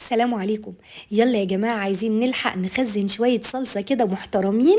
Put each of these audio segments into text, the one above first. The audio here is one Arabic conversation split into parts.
السلام عليكم. يلا يا جماعة، عايزين نلحق نخزن شوية صلصة كده محترمين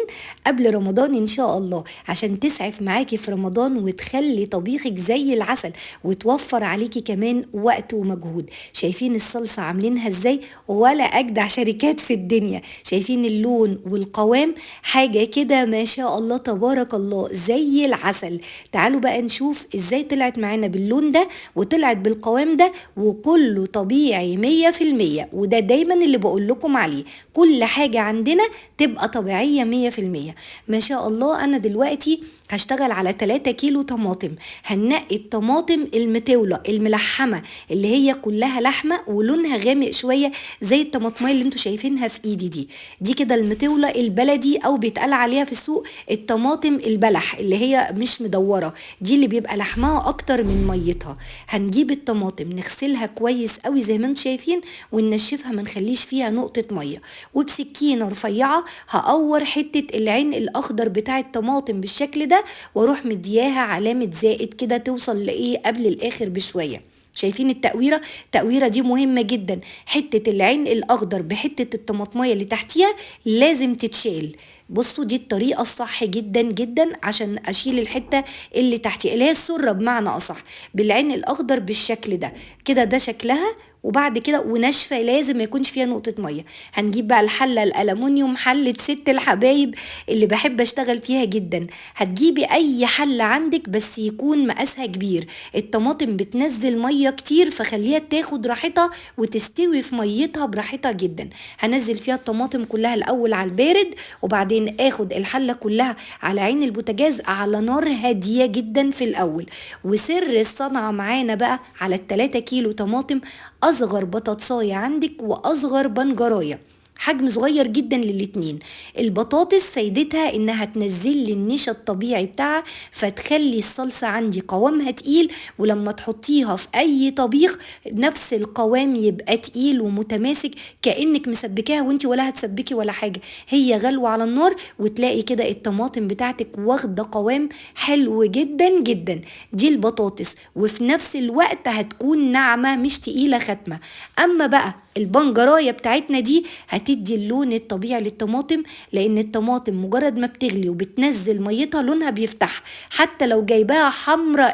قبل رمضان إن شاء الله، عشان تسعف معاكي في رمضان وتخلي طبيخك زي العسل وتوفر عليكي كمان وقت ومجهود. شايفين الصلصة عاملينها ازاي؟ ولا أجدع شركات في الدنيا. شايفين اللون والقوام؟ حاجة كده ما شاء الله تبارك الله زي العسل. تعالوا بقى نشوف ازاي طلعت معانا باللون ده وطلعت بالقوام ده، وكله طبيعي 100%. وده دايما اللي بقول لكم عليه، كل حاجة عندنا تبقى طبيعية 100%. ما شاء الله. أنا دلوقتي هشتغل على 3 كيلو طماطم. هنقي الطماطم المتولة الملحمة اللي هي كلها لحمة ولونها غامق شوية زي الطماطمية اللي انتوا شايفينها في ايدي دي كده المتولة البلدي، او بيتقال عليها في السوق الطماطم البلح اللي هي مش مدورة، دي اللي بيبقى لحمها اكتر من ميتها. هنجيب الطماطم نغسلها كويس قوي زي ما انتوا شايفين وننشفها، ما نخليش فيها نقطة مية، وبسكينة رفيعة هقور حتة العين الاخضر بتاع الطماطم بالشكل ده، واروح مدياها علامة زائد كده توصل لايه قبل الاخر بشوية. شايفين التقويرة دي مهمة جدا. حتة العين الاخضر بحتة الطماطمية اللي تحتيها لازم تتشال. بصوا دي الطريقة الصح جدا جدا عشان اشيل الحتة اللي تحتي اللي هي السرة بمعنى اصح، بالعين الاخضر بالشكل ده كده، ده شكلها. وبعد كده وناشفه، لازم ما يكونش فيها نقطه ميه. هنجيب بقى الحله الالومنيوم، حله ست الحبايب اللي بحب اشتغل فيها جدا. هتجيبي اي حله عندك بس يكون مقاسها كبير. الطماطم بتنزل ميه كتير، فخليها تاخد راحتها وتستوي في ميتها براحتها جدا. هنزل فيها الطماطم كلها الاول على البارد، وبعدين اخد الحله كلها على عين البوتاجاز على نار هاديه جدا في الاول. وسر الصنعه معانا بقى على ال3 كيلو طماطم، اصغر بطاطساية عندك واصغر بنجراية، حجم صغير جدا للاتنين. البطاطس فايدتها انها تنزل لي النشا الطبيعي بتاعها، فتخلي الصلصة عندي قوامها تقيل، ولما تحطيها في اي طبيخ نفس القوام يبقى تقيل ومتماسك، كأنك مسبكاها وانت ولا هتسبكي ولا حاجة، هي غلوة على النار، وتلاقي كده الطماطم بتاعتك واخدة قوام حلو جدا جدا. دي البطاطس، وفي نفس الوقت هتكون ناعمة مش تقيلة ختمة. اما بقى البنجرايه بتاعتنا دي هتدي اللون الطبيعي للطماطم، لان الطماطم مجرد ما بتغلي وبتنزل ميتها لونها بيفتح. حتى لو جايباها حمرا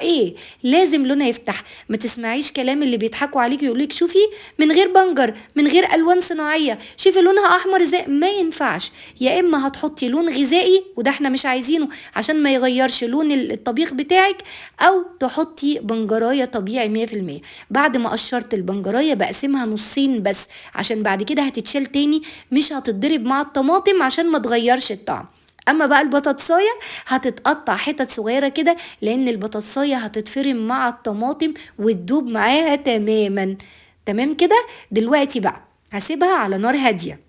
لازم لونها يفتح. ما تسمعيش كلام اللي بيضحكوا عليك يقولك شوفي من غير بنجر من غير الوان صناعيه، شوفي لونها احمر ازاي. ما ينفعش. يا اما هتحطي لون غذائي وده احنا مش عايزينه عشان ما يغيرش لون الطبيخ بتاعك، او تحطي بنجرايه طبيعي 100%. بعد ما قشرت البنجرايه بقسمها نصين بس، عشان بعد كده هتتشال تاني، مش هتتضرب مع الطماطم عشان ما تغيرش الطعم. اما بقى البطاطسايه هتتقطع حتت صغيره كده، لان البطاطسايه هتتفرم مع الطماطم وتدوب معاها تماما. تمام كده. دلوقتي بقى هسيبها على نار هاديه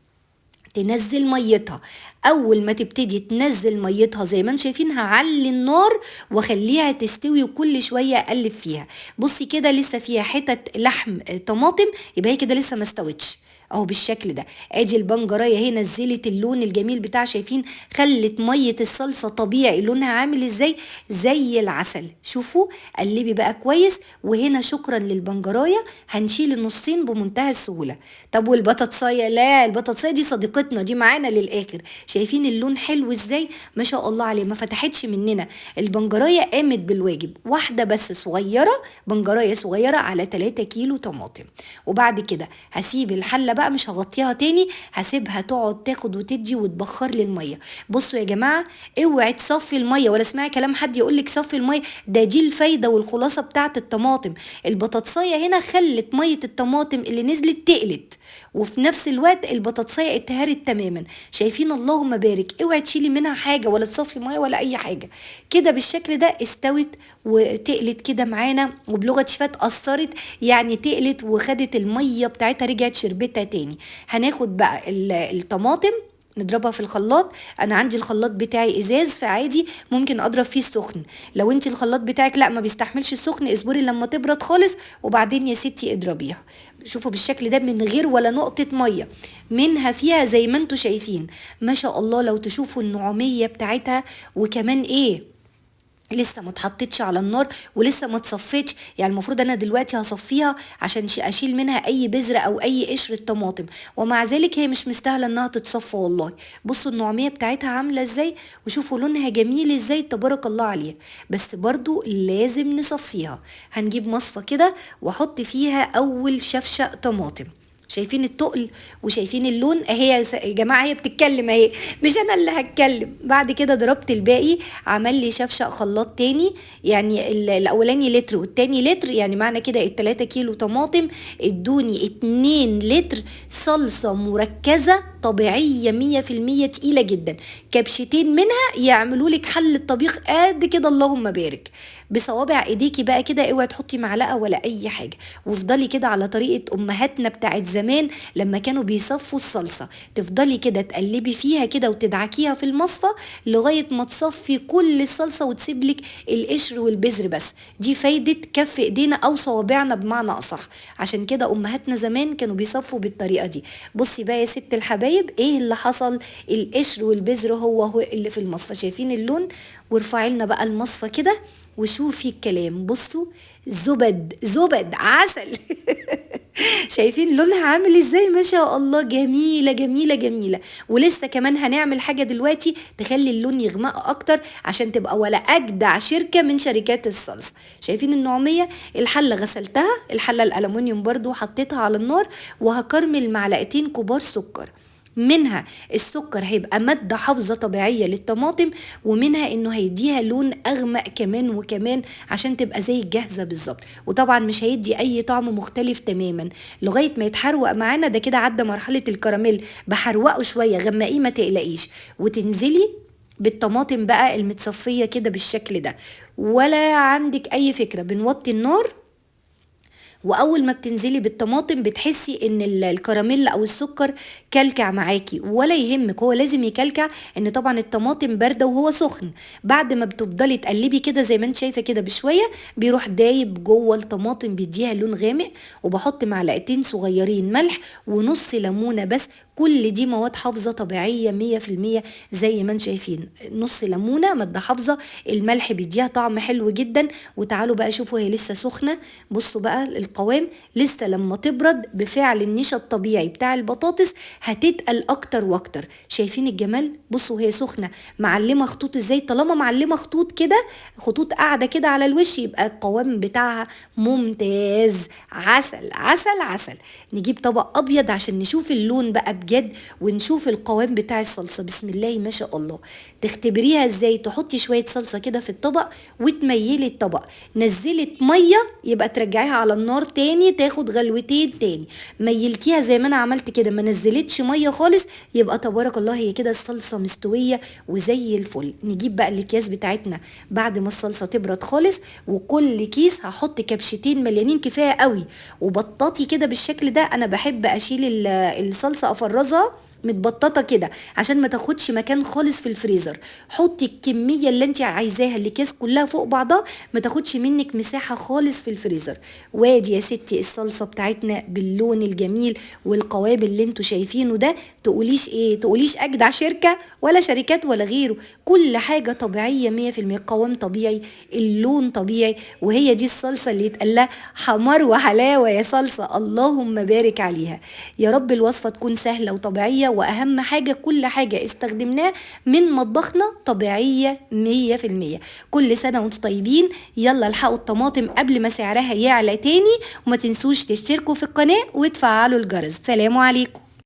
تنزل ميتها. اول ما تبتدي تنزل ميتها زي ما انتم شايفين هعلي النار واخليها تستوي، وكل شويه اقلب فيها. بصي كده لسه فيها حتت لحم طماطم، يبقى هي كده لسه ما استوتش اهو بالشكل ده. ادي البنجرايه اهي نزلت اللون الجميل بتاع، شايفين خلت ميه الصلصه طبيعي لونها عامل ازاي زي العسل. شوفوا قلبي بقى كويس. وهنا شكرا للبنجرايه هنشيل النصين بمنتهى السهوله. طب والبطاطسايه؟ لا، البطاطسايه دي صديقتنا دي معانا للاخر. شايفين اللون حلو ازاي؟ ما شاء الله عليه، ما فتحتش مننا. البنجرايه قامت بالواجب، واحده بس صغيره، بنجرايه صغيره على 3 كيلو طماطم. وبعد كده هسيب الحله بقى، مش هغطيها تاني، هسيبها تقعد تاخد وتدي وتبخر لي الميه. بصوا يا جماعه، اوعي تصفي الميه ولا اسمعي كلام حد يقولك صفي الميه، دي الفايده والخلاصه بتاعه الطماطم. البطاطسايه هنا خلت ميه الطماطم اللي نزلت تقلت، وفي نفس الوقت البطاطسايه اتهرت تماما. شايفين؟ اللهم بارك. اوعي تشيلي منها حاجه ولا تصفي ميه ولا اي حاجه. كده بالشكل ده استوت وتقلت كده معانا، وبلغه شفات قصرت، يعني تقلت وخدت الميه بتاعتها رجعت شربتها تاني. هناخد بقى الطماطم نضربها في الخلاط. انا عندي الخلاط بتاعي ازاز، فعادي ممكن اضرب فيه السخن. لو انت الخلاط بتاعك لا ما بيستحملش السخن، اصبري لما تبرد خالص وبعدين يا ستي اضربيها. شوفوا بالشكل ده من غير ولا نقطة مية منها فيها زي ما انتوا شايفين. ما شاء الله، لو تشوفوا النعومية بتاعتها، وكمان لسه ما اتحطتش على النار ولسه ما اتصفتش. يعني المفروض انا دلوقتي هصفيها عشان اشيل منها اي بذره او اي قشره طماطم، ومع ذلك هي مش مستاهله انها تتصفى والله. بصوا النوعميه بتاعتها عامله ازاي، وشوفوا لونها جميل ازاي، تبارك الله عليها. بس برضو لازم نصفيها. هنجيب مصفى كده واحط فيها اول شفشق طماطم. شايفين التقل وشايفين اللون اهي يا جماعه، هي بتتكلم اهي، مش انا اللي هتكلم. بعد كده ضربت الباقي، عمل لي شفشق خلاط تاني. يعني الاولاني لتر والتاني لتر، يعني معنى كده ال3 كيلو طماطم ادوني 2 لتر صلصه مركزه طبيعيه 100% تقيله جدا. كبشتين منها يعملوا لك حل الطبيخ قد كده، اللهم بارك. بصوابع ايديكي بقى كده، اوعي تحطي معلقه ولا اي حاجه، وافضلي كده على طريقه امهاتنا بتاعت زمان لما كانوا بيصفوا الصلصه. تفضلي كده تقلبي فيها كده وتدعكيها في المصفى لغايه ما تصفي كل الصلصه وتسيب لك القشر والبذر بس. دي فايده كف ايدينا او صوابعنا بمعنى اصح. عشان كده امهاتنا زمان كانوا بيصفوا بالطريقه دي. بصي بقى يا ست الحبايب ايه اللي حصل، القشر والبذر هو اللي في المصفى. شايفين اللون؟ وارفعي لنا بقى المصفى كده وشوفي الكلام. بصوا زبد زبد عسل. شايفين لونها عامل ازاي؟ ما شاء الله، جميلة جميلة جميلة. ولسه كمان هنعمل حاجة دلوقتي تخلي اللون يغمق اكتر عشان تبقى ولا اجدع شركة من شركات الصلصة. شايفين النوعمية؟ الحلة غسلتها، الحلة الالومنيوم برضو حطيتها على النار، وهكرمل معلقتين كبار سكر. منها السكر هيبقى مادة حافظة طبيعية للطماطم، ومنها انه هيديها لون اغمق كمان وكمان عشان تبقى زي الجاهزة بالظبط. وطبعا مش هيدي اي طعم مختلف تماما لغاية ما يتحروق معانا. ده كده عدى مرحلة الكراميل، بحروقه شوية، غمقيه ما تقلقيش. وتنزلي بالطماطم بقى المتصفية كده بالشكل ده، ولا عندك اي فكرة. بنوطي النار، واول ما بتنزلي بالطماطم بتحسي ان الكراميل او السكر كلكع معاكي، ولا يهمك، هو لازم يكلكع، ان طبعا الطماطم بارده وهو سخن. بعد ما بتفضلي تقلبي كده زي ما انت شايفه كده بشويه، بيروح دايب جوه الطماطم، بيديها لون غامق. وبحط معلقتين صغيرين ملح ونص ليمونه بس. كل دي مواد حافظه طبيعيه 100% زي ما انتم شايفين. نص ليمونه ماده حافظه، الملح بيديها طعم حلو جدا. وتعالوا بقى شوفوا هي لسه سخنه. بصوا بقى القوام لسه، لما تبرد بفعل النشا الطبيعي بتاع البطاطس هتتقل اكتر واكتر. شايفين الجمال؟ بصوا وهي سخنه معلمه خطوط ازاي. طالما معلمه خطوط كده، خطوط قاعده كده على الوش، يبقى القوام بتاعها ممتاز. عسل عسل عسل. نجيب طبق ابيض عشان نشوف اللون بقى بجد، ونشوف القوام بتاع الصلصه. بسم الله ما شاء الله. تختبريها ازاي؟ تحطي شويه صلصه كده في الطبق وتميلي الطبق. نزلت ميه يبقى ترجعيها على النار تاني، تاخد غلوتين تاني. ميلتيها زي ما انا عملت كده، ما نزلتش ميه خالص، يبقى تبارك الله هي كده الصلصه مستويه وزي الفل. نجيب بقى الاكياس بتاعتنا بعد ما الصلصه تبرد خالص، وكل كيس هحط كبشتين مليانين كفايه قوي. وبطاطي كده بالشكل ده. انا بحب اشيل الصلصه افرزها متبططه كده عشان ما تاخدش مكان خالص في الفريزر. حطي الكميه اللي انت عايزاها، الاكياس كلها فوق بعضها، ما تاخدش منك مساحه خالص في الفريزر. وادي يا ستي الصلصه بتاعتنا باللون الجميل والقوام اللي انتوا شايفينه ده. تقوليش ايه؟ تقوليش اجدع شركه ولا شركات ولا غيره. كل حاجه طبيعيه 100%، قوام طبيعي، اللون طبيعي. وهي دي الصلصه اللي يتقال لها حمار وحلاوه يا صلصه، اللهم بارك عليها. يا رب الوصفه تكون سهله وطبيعيه، واهم حاجة كل حاجة استخدمناه من مطبخنا طبيعية 100%. كل سنة وانتم طيبين. يلا الحقوا الطماطم قبل ما سعرها يعلى تاني، وما تنسوش تشتركوا في القناة وتفعلوا الجرس. سلام عليكم.